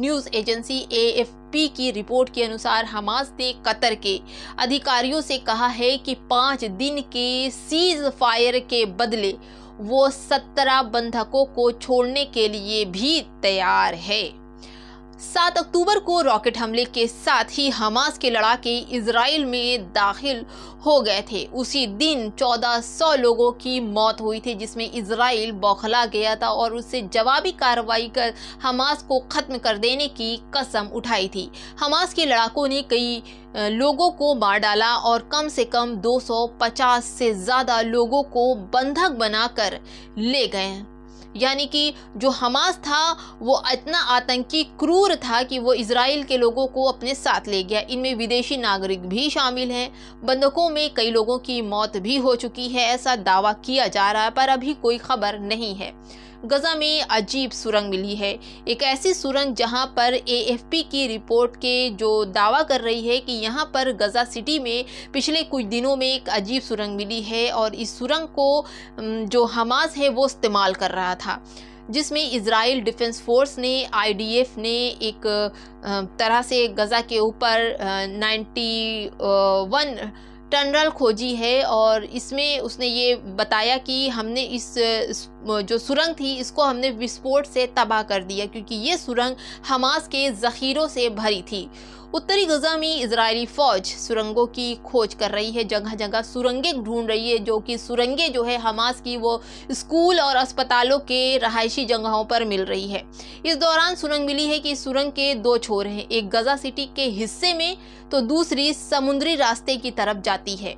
News agency AFP की report के अनुसार हमास ने कतर के अधिकारियों से कहा है कि 5 दिन के सीज फायर के बदले वो 17 बंधकों को छोड़ने के लिए भी तैयार है। 7 अक्टूबर को रॉकेट हमले के साथ ही हमास के लड़ाके इजराइल में दाखिल हो गए थे। उसी दिन 1400 लोगों की मौत हुई थी, जिसमें इजराइल बौखला गया था और उससे जवाबी कार्रवाई कर हमास को खत्म कर देने की कसम उठाई थी। हमास के लड़ाकों ने कई लोगों को मार डाला और कम से कम 250 से ज़्यादा लोगों को बंधक बनाकर ले गए। यानी कि जो हमास था वो इतना आतंकी क्रूर था कि वो इजराइल के लोगों को अपने साथ ले गया। इनमें विदेशी नागरिक भी शामिल हैं। बंधकों में कई लोगों की मौत भी हो चुकी है, ऐसा दावा किया जा रहा है, पर अभी कोई खबर नहीं है। गजा में अजीब सुरंग मिली है, एक ऐसी सुरंग जहां पर AFP की रिपोर्ट के जो दावा कर रही है कि यहां पर गजा सिटी में पिछले कुछ दिनों में एक अजीब सुरंग मिली है और इस सुरंग को जो हमास है वो इस्तेमाल कर रहा था, जिसमें इजराइल डिफेंस फोर्स ने IDF ने एक तरह से गजा के ऊपर 91 टनल खोजी है और इसमें उसने ये बताया कि हमने इस जो सुरंग थी इसको हमने विस्फोट से तबाह कर दिया, क्योंकि ये सुरंग हमास के ज़ख़ीरों से भरी थी। उत्तरी गजा में इजरायली फ़ौज सुरंगों की खोज कर रही है, जगह जगह सुरंगें ढूंढ रही है, जो कि सुरंगें जो है हमास की वो स्कूल और अस्पतालों के रहायशी जगहों पर मिल रही है। इस दौरान सुरंग मिली है कि सुरंग के 2 छोर हैं, एक गजा सिटी के हिस्से में तो दूसरी समुद्री रास्ते की तरफ जाती है,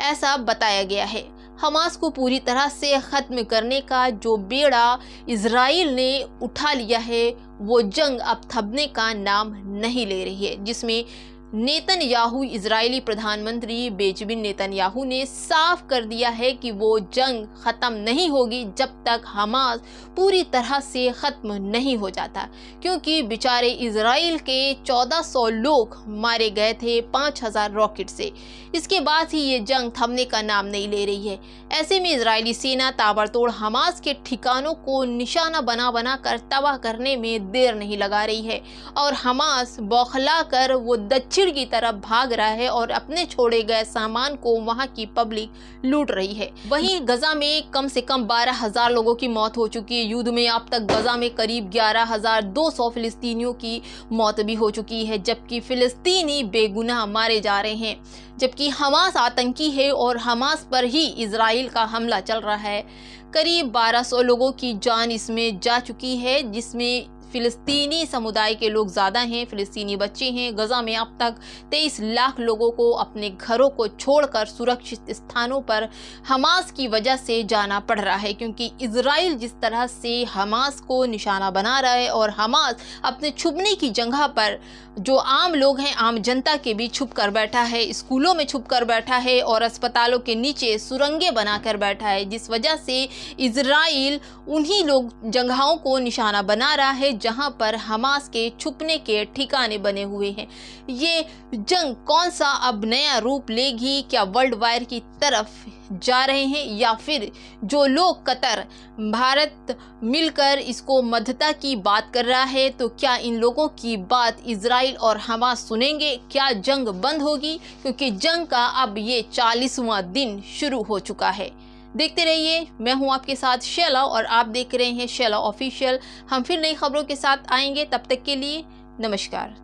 ऐसा बताया गया है। हमास को पूरी तरह से ख़त्म करने का जो बेड़ा इजराइल ने उठा लिया है वो जंग अब थमने का नाम नहीं ले रही है, जिसमें नेतन्याहू इजरायली प्रधानमंत्री बेंजामिन नेतन्याहू ने साफ कर दिया है कि वो जंग ख़त्म नहीं होगी जब तक हमास पूरी तरह से ख़त्म नहीं हो जाता, क्योंकि बेचारे इजराइल के 1400 लोग मारे गए थे 5000 रॉकेट से। इसके बाद ही ये जंग थमने का नाम नहीं ले रही है। ऐसे में इजरायली सेना ताबड़तोड़ हमास के ठिकानों को निशाना बना बना कर तबाह करने में देर नहीं लगा रही है और हमास बौखला कर वो दक्षिण की तरफ भाग रहा है और अपने छोड़े गए सामान को वहां की पब्लिक लूट रही है। वहीं गजा में कम से कम 12,000 लोगों की मौत हो चुकी है। युद्ध में अब तक गजा में करीब 11,200 फिलिस्तीनियों की मौत भी हो चुकी है, जबकि फिलिस्तीनी बेगुनाह मारे जा रहे हैं, जबकि हमास आतंकी है और हमास पर ही इजराइल का हमला चल रहा है। करीब 1200 लोगों की जान इसमें जा चुकी है, जिसमें फिलिस्तीनी समुदाय के लोग ज़्यादा हैं, फिलिस्तीनी बच्चे हैं। गजा में अब तक 23 लाख लोगों को अपने घरों को छोड़कर सुरक्षित स्थानों पर हमास की वजह से जाना पड़ रहा है, क्योंकि इजराइल जिस तरह से हमास को निशाना बना रहा है और हमास अपने छुपने की जगह पर जो आम लोग हैं, आम जनता के बीच छुप कर बैठा है, स्कूलों में छुप कर बैठा है और अस्पतालों के नीचे सुरंगें बनाकर बैठा है, जिस वजह से इजराइल उन्हीं लोग जगहों को निशाना बना रहा है जहां पर हमास के छुपने के ठिकाने बने हुए हैं। ये जंग कौन सा अब नया रूप लेगी? क्या वर्ल्ड वार की तरफ जा रहे हैं या फिर जो लोग कतर भारत मिलकर इसको मध्यता की बात कर रहा है, तो क्या इन लोगों की बात इजराइल और हमास सुनेंगे? क्या जंग बंद होगी? क्योंकि जंग का अब ये 40वां दिन शुरू हो चुका है। देखते रहिए, मैं हूं आपके साथ शैला और आप देख रहे हैं शैला ऑफिशियल। हम फिर नई खबरों के साथ आएंगे, तब तक के लिए नमस्कार।